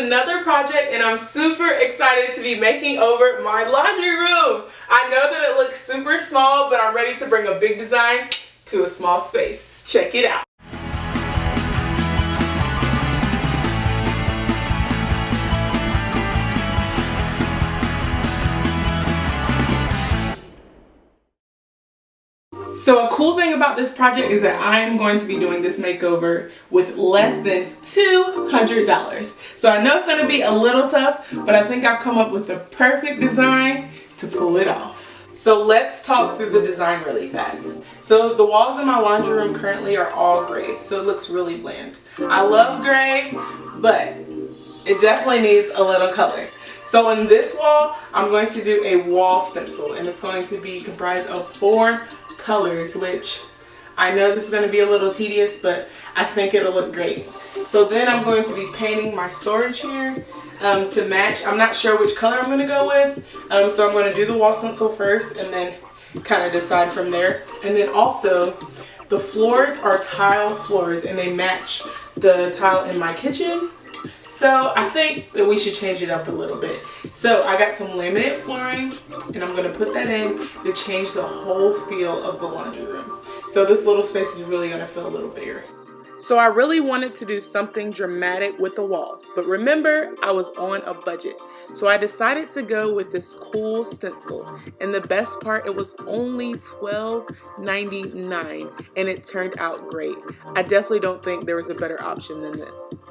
another project and I'm super excited to be making over my laundry room. I know that it looks super small, but I'm ready to bring a big design to a small space. Check it out. So a cool thing about this project is that I am going to be doing this makeover with less than $200. So I know it's going to be a little tough, but I think I've come up with the perfect design to pull it off. So let's talk through the design really fast. So the walls in my laundry room currently are all gray, so it looks really bland. I love gray, but it definitely needs a little color. So on this wall, I'm going to do a wall stencil, and it's going to be comprised of 4 colors, which I know this is going to be a little tedious, but I think it'll look great. So then I'm going to be painting my storage here to match. I'm not sure which color I'm going to go with, so I'm going to do the wall stencil first and then kind of decide from there. And then also the floors are tile floors and they match the tile in my kitchen. So I think that we should change it up a little bit. So I got some laminate flooring and I'm going to put that in to change the whole feel of the laundry room. So this little space is really going to feel a little bigger. So I really wanted to do something dramatic with the walls, but remember, I was on a budget. So I decided to go with this cool stencil. And the best part, it was only $12.99 and it turned out great. I definitely don't think there was a better option than this.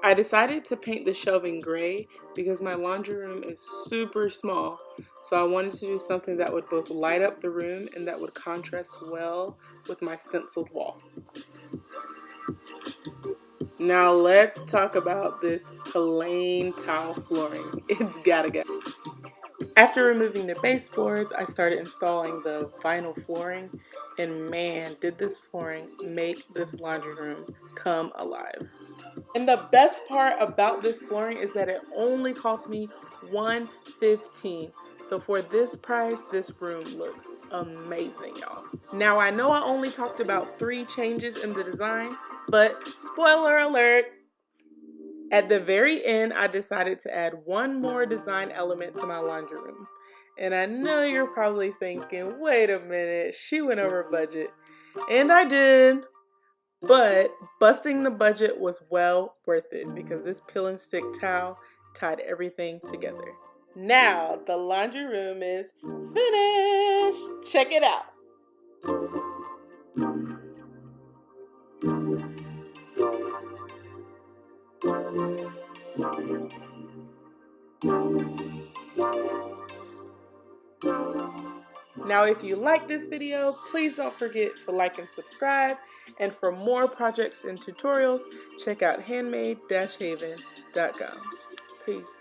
I decided to paint the shelving gray because my laundry room is super small, so I wanted to do something that would both light up the room and that would contrast well with my stenciled wall. Now let's talk about this plain tile flooring. It's gotta go. After removing the baseboards, I started installing the vinyl flooring, and man, did this flooring make this laundry room come alive. And the best part about this flooring is that it only cost me $115. So for this price, this room looks amazing, y'all. Now I know I only talked about 3 changes in the design, but spoiler alert, at the very end, I decided to add one more design element to my laundry room. And I know you're probably thinking, wait a minute, she went over budget. And I did. But busting the budget was well worth it because this peel and stick towel tied everything together. Now the laundry room is finished. Check it out. Now if you like this video, please don't forget to like and subscribe. And for more projects and tutorials, check out handmade-haven.com. Peace.